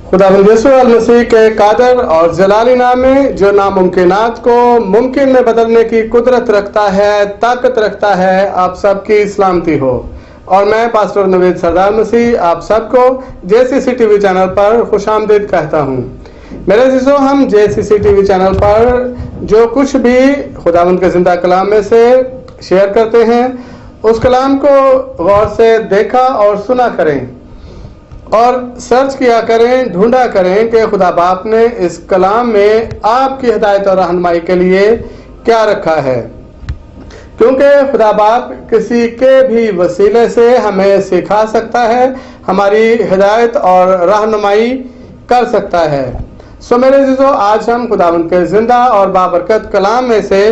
खुदावंद यीशु मसीह के कादर और जलाली नाम में जो नामुमकिनात को मुमकिन में बदलने की कुदरत रखता है, ताकत रखता है, आप सबकी सलामती हो। और मैं पास्टर नवीद सरदार मसीह आप सबको जेसीसी टीवी चैनल पर खुशामदीद कहता हूँ। मेरे अजीजों, हम जेसीसी टीवी चैनल पर जो कुछ भी खुदावंद के जिंदा कलाम में से शेयर करते हैं, उस कलाम को गौर से देखा और सुना करें और सर्च किया करें, ढूंढा करें कि खुदा बाप ने इस कलाम में आपकी हिदायत और रहनुमाई के लिए क्या रखा है, क्योंकि खुदा बाप किसी के भी वसीले से हमें सिखा सकता है, हमारी हिदायत और रहनुमाई कर सकता है। सो मेरे अजीजों, आज हम खुदावंद के जिंदा और बाबरकत कलाम में से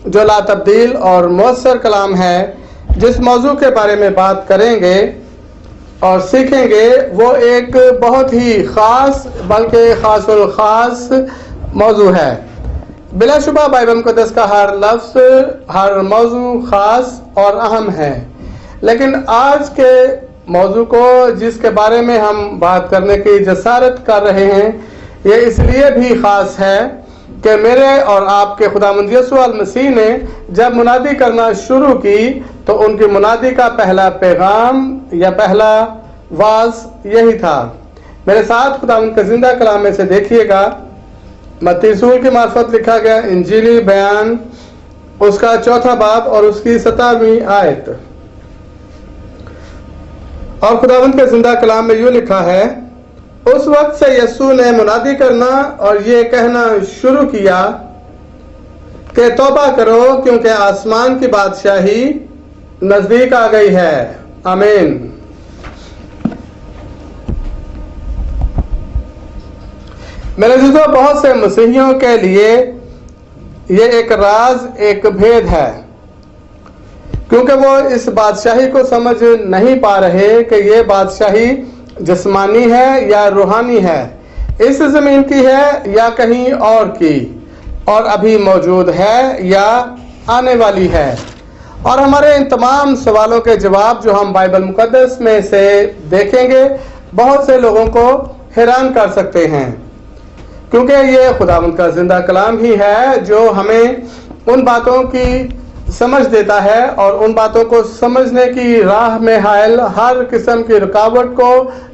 जो ला तब्दील और मौसर कलाम है, जिस मौजू के बारे में बात करेंगे और सीखेंगे, वो एक बहुत ही खास बल्कि खासुल खास मौजू है। बिलाशुबा बाइबल मुक़द्दस का हर लफ्ज़, हर मौजू खास और अहम है, लेकिन आज के मौजू को जिसके बारे में हम बात करने की जसारत कर रहे हैं, ये इसलिए भी खास है कि मेरे और आपके खुदावंद यीशु मसीह ने जब मुनादी करना शुरू की तो उनकी मुनादी का पहला पैगाम या पहला वाज यही था। मेरे साथ खुदावंद के जिंदा कलाम में से देखिएगा, मत्ती रसूल की मार्फत लिखा गया इंजीली बयान, उसका 4 बाब और उसकी 17वीं आयत। और खुदावंद के जिंदा कलाम में यूं लिखा है, उस वक्त से यीशु ने मुनादी करना और ये कहना शुरू किया कि तौबा करो, क्योंकि आसमान की बादशाही नजदीक आ गई है। आमीन। मेरे अजीजों, बहुत से मसीहियों के लिए ये एक राज, एक भेद है, क्योंकि वो इस बादशाही को समझ नहीं पा रहे कि ये बादशाही जिस्मानी है या रूहानी है, इस जमीन की है या कहीं और की, और अभी मौजूद है या आने वाली है। और हमारे इन तमाम सवालों के जवाब जो हम बाइबल मुकद्दस में से देखेंगे, बहुत से लोगों को हैरान कर सकते हैं, क्योंकि ये खुदावंद का जिंदा कलाम ही है जो हमें उन बातों की समझ देता है और उन बातों को समझने की राह में हायल हर किस्म की रुकावट को,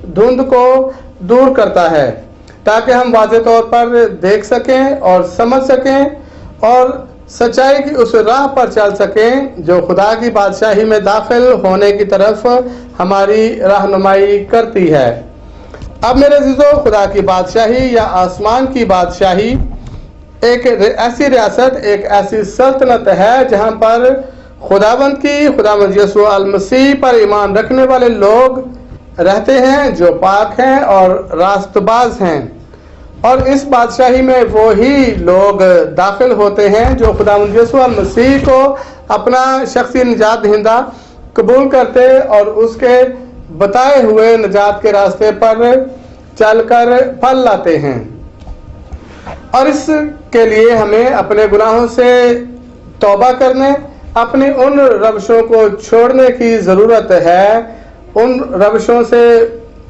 धुंध को दूर करता है, ताकि हम वाज़े तौर पर देख सकें और समझ सकें और सच्चाई की उस राह पर चल सकें जो खुदा की बादशाही में दाखिल होने की तरफ हमारी रहनुमाई करती है। अब मेरे अजीजों, खुदा की बादशाही या आसमान की बादशाही एक ऐसी रियासत, एक ऐसी सल्तनत है जहां पर खुदावंद यीशु मसीह पर ईमान रखने वाले लोग रहते हैं जो पाक हैं और रास्तबाज हैं। और इस बादशाही में वो ही लोग दाखिल होते हैं जो खुदावंद यीशु मसीह को अपना शख्सी निजात दहिंदा कबूल करते और उसके बताए हुए निजात के रास्ते पर चलकर फल लाते हैं। और इसके लिए हमें अपने गुनाहों से तौबा करने, अपनी उन रवशों को छोड़ने की ज़रूरत है, उन रवशों से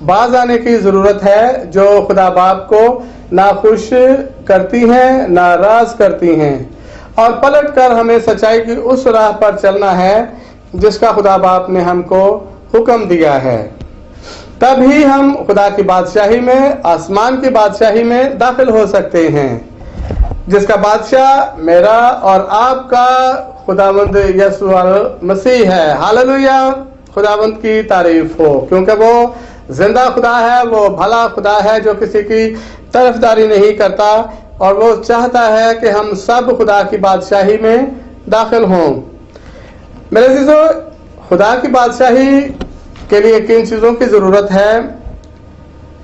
बाज आने की ज़रूरत है जो खुदा बाप को नाखुश करती हैं, नाराज़ करती हैं, और पलट कर हमें सच्चाई की उस राह पर चलना है जिसका खुदा बाप ने हमको हुक्म दिया है। तभी हम खुदा की बादशाही में, आसमान की बादशाही में दाखिल हो सकते हैं, जिसका बादशाह मेरा और आपका खुदावंद यीशु मसीह है। हालेलुया, खुदावंद की तारीफ हो, क्योंकि वो जिंदा खुदा है, वो भला खुदा है जो किसी की तरफदारी नहीं करता, और वो चाहता है कि हम सब खुदा की बादशाही में दाखिल हों। मेरे अजीजों, खुदा की बादशाही के लिए किन चीज़ों की ज़रूरत है,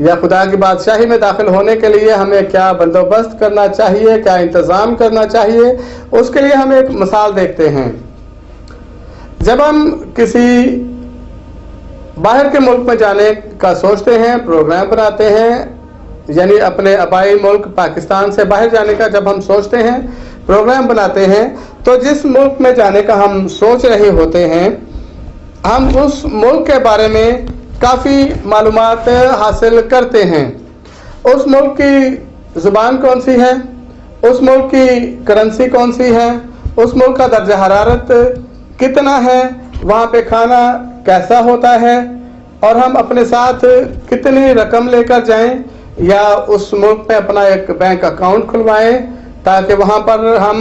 या खुदा की बादशाही में दाखिल होने के लिए हमें क्या बंदोबस्त करना चाहिए, क्या इंतज़ाम करना चाहिए, उसके लिए हम एक मिसाल देखते हैं। जब हम किसी बाहर के मुल्क में जाने का सोचते हैं, प्रोग्राम बनाते हैं, यानी अपने आबाई मुल्क पाकिस्तान से बाहर जाने का जब हम सोचते हैं, प्रोग्राम बनाते हैं, तो जिस मुल्क में जाने का हम सोच रहे होते हैं, हम उस मुल्क के बारे में काफ़ी मालूमात हासिल करते हैं उस मुल्क की जुबान कौन सी है, उस मुल्क की करेंसी कौन सी है, उस मुल्क का दर्जा हरारत कितना है, वहाँ पे खाना कैसा होता है, और हम अपने साथ कितनी रकम लेकर जाएं या उस मुल्क में अपना एक बैंक अकाउंट खुलवाएं ताकि वहाँ पर हम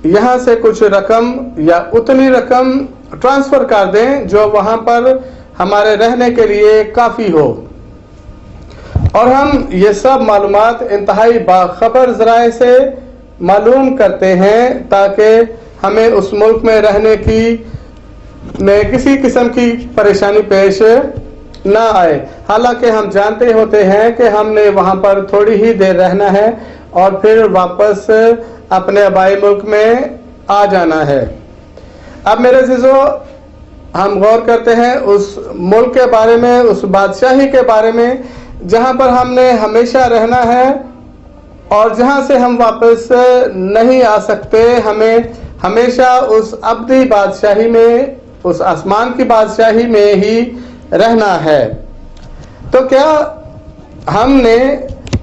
यहाँ से कुछ रकम या उतनी रकम ट्रांसफ़र कर दें जो वहाँ पर हमारे रहने के लिए काफ़ी हो। और हम ये सब मालूमात इंतहाई बाखबर ज़राए से मालूम करते हैं ताकि हमें उस मुल्क में रहने की में किसी किस्म की परेशानी पेश ना आए। हालांकि हम जानते होते हैं कि हमने वहाँ पर थोड़ी ही देर रहना है और फिर वापस अपने आबाई मुल्क में आ जाना है। अब मेरे अज़ीज़ो, हम गौर करते हैं उस मुल्क के बारे में, उस बादशाही के बारे में जहाँ पर हमने हमेशा रहना है और जहाँ से हम वापस नहीं आ सकते। हमें हमेशा उस अब्दी बादशाही में, उस आसमान की बादशाही में ही रहना है। तो क्या हमने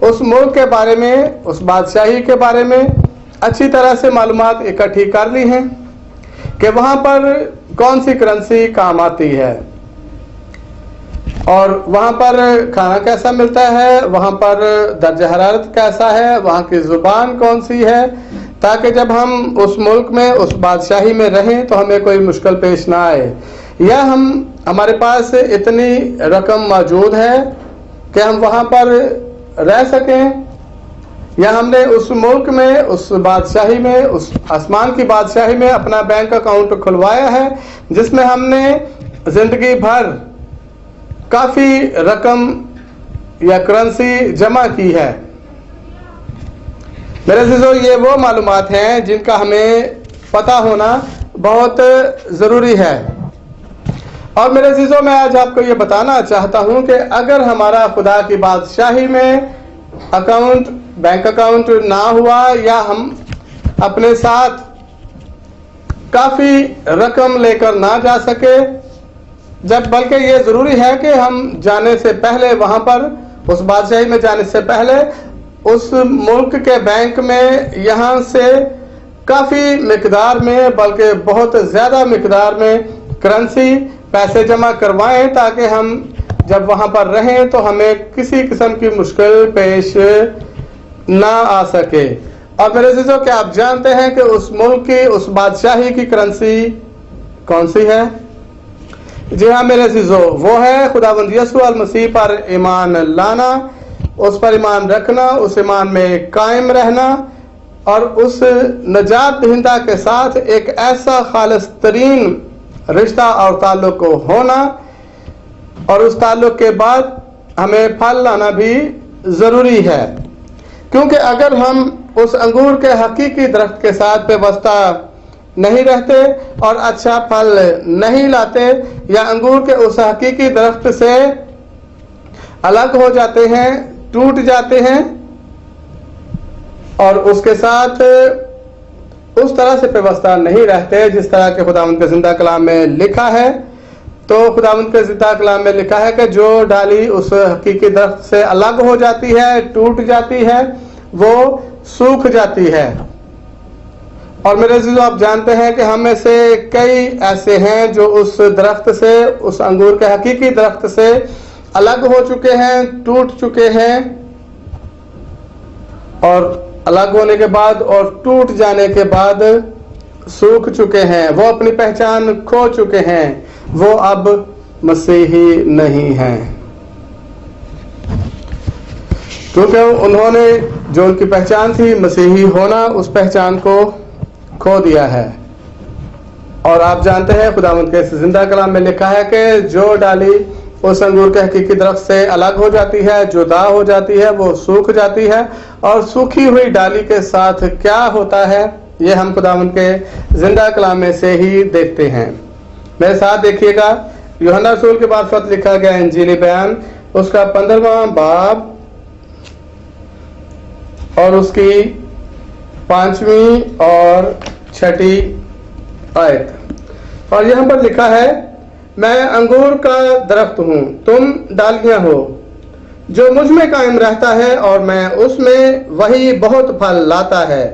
उस मुल्क के बारे में, उस बादशाही के बारे में अच्छी तरह से मालूमात इकट्ठी कर ली हैं कि वहाँ पर कौन सी करेंसी काम आती है और वहाँ पर खाना कैसा मिलता है, वहाँ पर दर्जा हरारत कैसा है, वहाँ की ज़ुबान कौन सी है, ताकि जब हम उस मुल्क में, उस बादशाही में रहें तो हमें कोई मुश्किल पेश ना आए, या हमारे पास इतनी रकम मौजूद है कि हम वहाँ पर रह सकें, या हमने उस मुल्क में, उस बादशाही में, उस आसमान की बादशाही में अपना बैंक अकाउंट खुलवाया है जिसमें हमने ज़िंदगी भर काफ़ी रकम या करेंसी जमा की है। मेरे अज़ीज़ों, ये वो मालूमात हैं जिनका हमें पता होना बहुत ज़रूरी है। और मेरे अज़ीज़ों, मैं आज आपको ये बताना चाहता हूँ कि अगर हमारा खुदा की बादशाही में अकाउंट, बैंक अकाउंट ना हुआ, या हम अपने साथ काफ़ी रकम लेकर ना जा सके, जब बल्कि ये ज़रूरी है कि हम जाने से पहले, वहाँ पर उस बादशाही में जाने से पहले उस मुल्क के बैंक में यहाँ से काफ़ी मिकदार में, बल्कि बहुत ज़्यादा मिकदार में करेंसी, पैसे जमा करवाएं ताकि हम जब वहाँ पर रहें तो हमें किसी किस्म की मुश्किल पेश ना आ सके। और मेरे अज़ीज़ों, क्या आप जानते हैं कि उस मुल्क की, उस बादशाही की करेंसी कौन सी है? जी हाँ मेरे अज़ीज़ों, वो है खुदावंद यीशु मसीह पर ईमान लाना, उस पर ईमान रखना, उस ईमान में कायम रहना और उस नजात दहिंदा के साथ एक ऐसा खालिस तरीन रिश्ता और ताल्लुक को होना, और उस ताल्लुक के बाद हमें फल लाना भी ज़रूरी है। क्योंकि अगर हम उस अंगूर के हकीकी दरख्त के साथ पेवस्ता नहीं रहते और अच्छा फल नहीं लाते, या अंगूर के उस हकीकी दरख्त से अलग हो जाते हैं, टूट जाते हैं और उसके साथ उस तरह से पेवस्ता नहीं रहते जिस तरह के खुदावंद के जिंदा कलाम में लिखा है, तो खुदावंद के जिंदा कलाम में लिखा है कि जो डाली उस हकीकी दरख्त से अलग हो जाती है, टूट जाती है, वो सूख जाती है। और मेरे अज़ीज़ों, आप जानते हैं कि हम में से कई ऐसे हैं जो उस दरख्त से, उस अंगूर के हकीकी दरख्त से अलग हो चुके हैं, टूट चुके हैं, और अलग होने के बाद और टूट जाने के बाद सूख चुके हैं। वो अपनी पहचान खो चुके हैं, वो अब मसीही नहीं हैं, क्योंकि उन्होंने जो उनकी पहचान थी मसीही होना, उस पहचान को खो दिया है। और आप जानते हैं खुदावंद के जिंदा कलाम में लिखा है कि जो डाली उस अंगूर के हकीकी दरख्त से अलग हो जाती है, जुदा हो जाती है, वो सूख जाती है। और सूखी हुई डाली के साथ क्या होता है, ये हम खुदावंद के जिंदा कलाम में से ही देखते हैं। मेरे साथ देखिएगा, यूहन्ना रसूल के मार्फत लिखा गया इंजीली बयान, उसका 15वां बाब और उसकी 5वीं और 6ठी आयत। और यहाँ पर लिखा है, मैं अंगूर का दरख्त हूँ, तुम डालियाँ हो। جو مجھ میں قائم رہتا ہے اور میں اس میں، وہی بہت پھل لاتا ہے،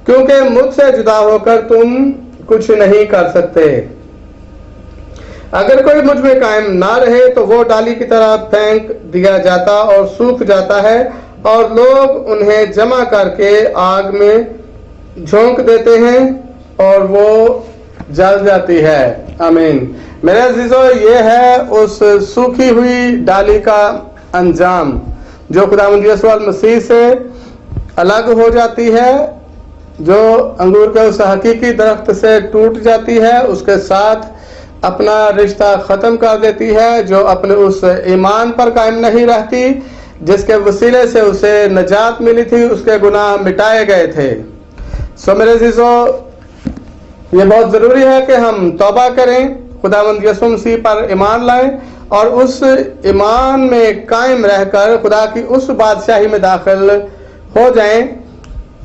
کیونکہ مجھ سے جدا ہو کر تم کچھ نہیں کر سکتے۔ اگر کوئی مجھ میں قائم نہ رہے تو وہ ڈالی کی طرح پھینک دیا جاتا اور سوکھ جاتا ہے، اور لوگ انہیں جمع کر کے آگ میں جھونک دیتے ہیں اور وہ جل جاتی ہے۔ آمین۔ میرے عزیزو، یہ ہے اس سوکھی ہوئی ڈالی کا انجام جو خداوند یسوع مسیح سے الگ ہو جاتی ہے، جو انگور کے اس حقیقی درخت سے ٹوٹ جاتی ہے، اس کے ساتھ اپنا رشتہ ختم کر دیتی ہے، جو اپنے اس ایمان پر قائم نہیں رہتی جس کے وسیلے سے اسے نجات ملی تھی، اس کے گناہ مٹائے گئے تھے۔ سو میرے عزیزو، یہ بہت ضروری ہے کہ ہم توبہ کریں، خداوند یسوع مسیح پر ایمان لائیں اور اس ایمان میں قائم رہ کر خدا کی اس بادشاہی میں داخل ہو جائیں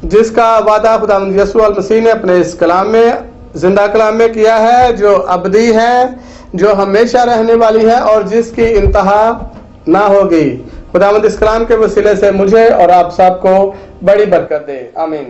جس کا وعدہ خداوند یسوع مسیح نے اپنے اس کلام میں، زندہ کلام میں کیا ہے، جو ابدی ہے، جو ہمیشہ رہنے والی ہے اور جس کی انتہا نہ ہوگی۔ خداوند اس کلام کے وسیلے سے مجھے اور آپ سب کو بڑی برکت دے۔ آمین۔